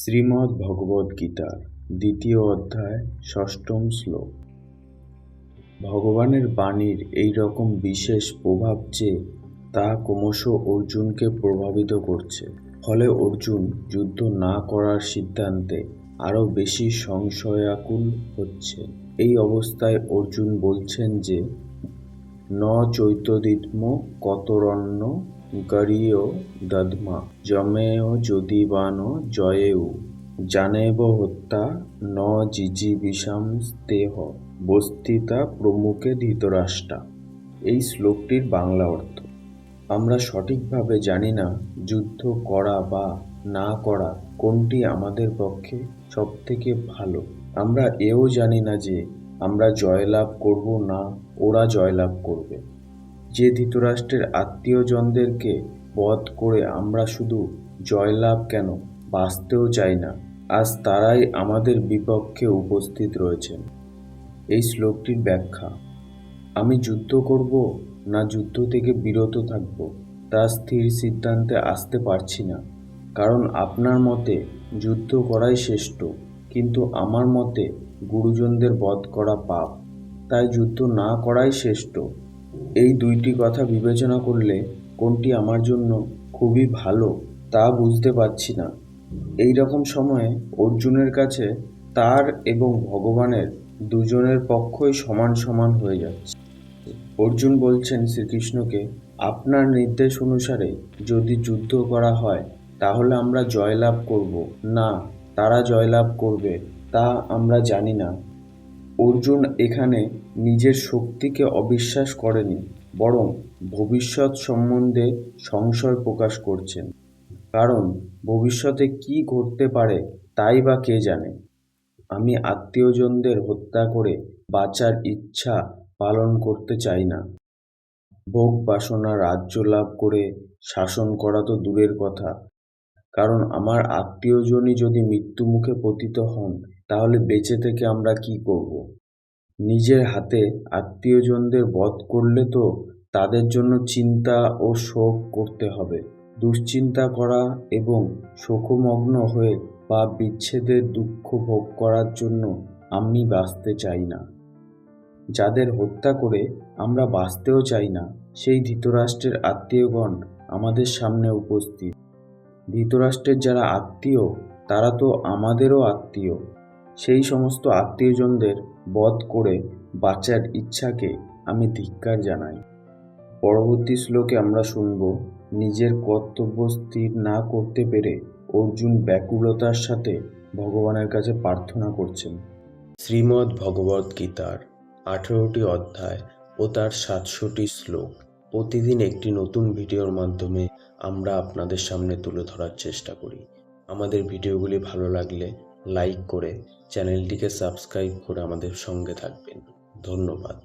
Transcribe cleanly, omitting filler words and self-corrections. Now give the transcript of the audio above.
শ্রীমদ্ ভগবদ্ গীতার দ্বিতীয় অধ্যায় ষষ্ঠম শ্লোক। ভগবানের বাণীর এই রকম বিশেষ প্রভাব যে তা ক্রমশ অর্জুনকে প্রভাবিত করছে। ফলে অর্জুন যুদ্ধ না করার সিদ্ধান্তে আরও বেশি সংশয়াকুল হচ্ছে। এই অবস্থায় অর্জুন বলছেন যে ন চৈতদিত্ম কতরণ্য গরীয় দধমা যমেয় যদিবান জয়েউ জানেব হত্যা ন জিজিবিষাম স্তেহ বস্তিতা প্রমুখে ধৃতরাষ্ট্রা। এই শ্লোকটির বাংলা অর্থ: আমরা সঠিকভাবে জানি না যুদ্ধ করা বা না করা কোনটি আমাদের পক্ষে সবথেকে ভালো। আমরা এও জানি না যে আমরা জয়লাভ করব না ওরা জয়লাভ করবে। যে ধৃতরাষ্ট্রের আত্মীয়জনদেরকে বধ করে আমরা শুধু জয়লাভ কেন বাঁচতেও চাই না, আজ তারাই আমাদের বিপক্ষে উপস্থিত রয়েছেন। এই শ্লোকটির ব্যাখ্যা: আমি যুদ্ধ করব না যুদ্ধ থেকে বিরত থাকব তা স্থির সিদ্ধান্তে আসতে পারছি না। কারণ আপনার মতে যুদ্ধ করাই শ্রেষ্ঠ, কিন্তু আমার মতে গুরুজনদের বধ করা পাপ, তাই যুদ্ধ না করাই শ্রেষ্ঠ। এই দুইটি কথা বিবেচনা করলে কোনটি আমার জন্য খুবই ভালো তা বুঝতে পারছি না। এই রকম সময়ে অর্জুনের কাছে তার এবং ভগবানের দুজনের পক্ষই সমান সমান হয়ে যাচ্ছে। অর্জুন বলছেন শ্রীকৃষ্ণকে, আপনার নির্দেশ অনুসারে যদি যুদ্ধ করা হয় তাহলে আমরা জয়লাভ করব না তারা জয়লাভ করবে তা আমরা জানি না। অর্জুন এখানে নিজের শক্তিকে অবিশ্বাস করেনি, বরং ভবিষ্যৎ সম্বন্ধে সংশয় প্রকাশ করছেন। কারণ ভবিষ্যতে কি ঘটতে পারে তাই বা কে জানে। আমি আত্মীয়জনদের হত্যা করে বাঁচার ইচ্ছা পালন করতে চাই না। ভোগ বাসনা রাজ্য লাভ করে শাসন করা তো দূরের কথা, কারণ আমার আত্মীয়জনই যদি মৃত্যুমুখে পতিত হন তাহলে বেঁচে থেকে আমরা কি করব? নিজের হাতে আত্মীয়জনদের বধ করলে তো তাদের জন্য চিন্তা ও শোক করতে হবে। দুশ্চিন্তা করা এবং শোকমগ্ন হয়ে বা বিচ্ছেদের দুঃখ ভোগ করার জন্য আমি বাঁচতে চাই না। যাদের হত্যা করে আমরা বাঁচতেও চাই না, সেই ধৃতরাষ্ট্রের আত্মীয়গণ আমাদের সামনে উপস্থিত। ধৃতরাষ্ট্রের যারা আত্মীয় তারা তো আমাদেরও আত্মীয়। সেই সমস্ত আত্মীয়জনদের বধ করে বাঁচার ইচ্ছাকে আমি ধিক্কার জানাই। পরবর্তী শ্লোকে আমরা শুনব, নিজের কর্তব্য স্থির না করতে পেরে অর্জুন ব্যাকুলতার সাথে ভগবানের কাছে প্রার্থনা করছেন। শ্রীমদ্ ভগবদ্ গীতার 18টি অধ্যায় ও তার 700টি শ্লোক প্রতিদিন একটি নতুন ভিডিওর মাধ্যমে আমরা আপনাদের সামনে তুলে ধরার চেষ্টা করি। আমাদের ভিডিওগুলি ভালো লাগলে লাইক করে চ্যানেলটিকে সাবস্ক্রাইব করে আমাদের সঙ্গে থাকবেন। ধন্যবাদ।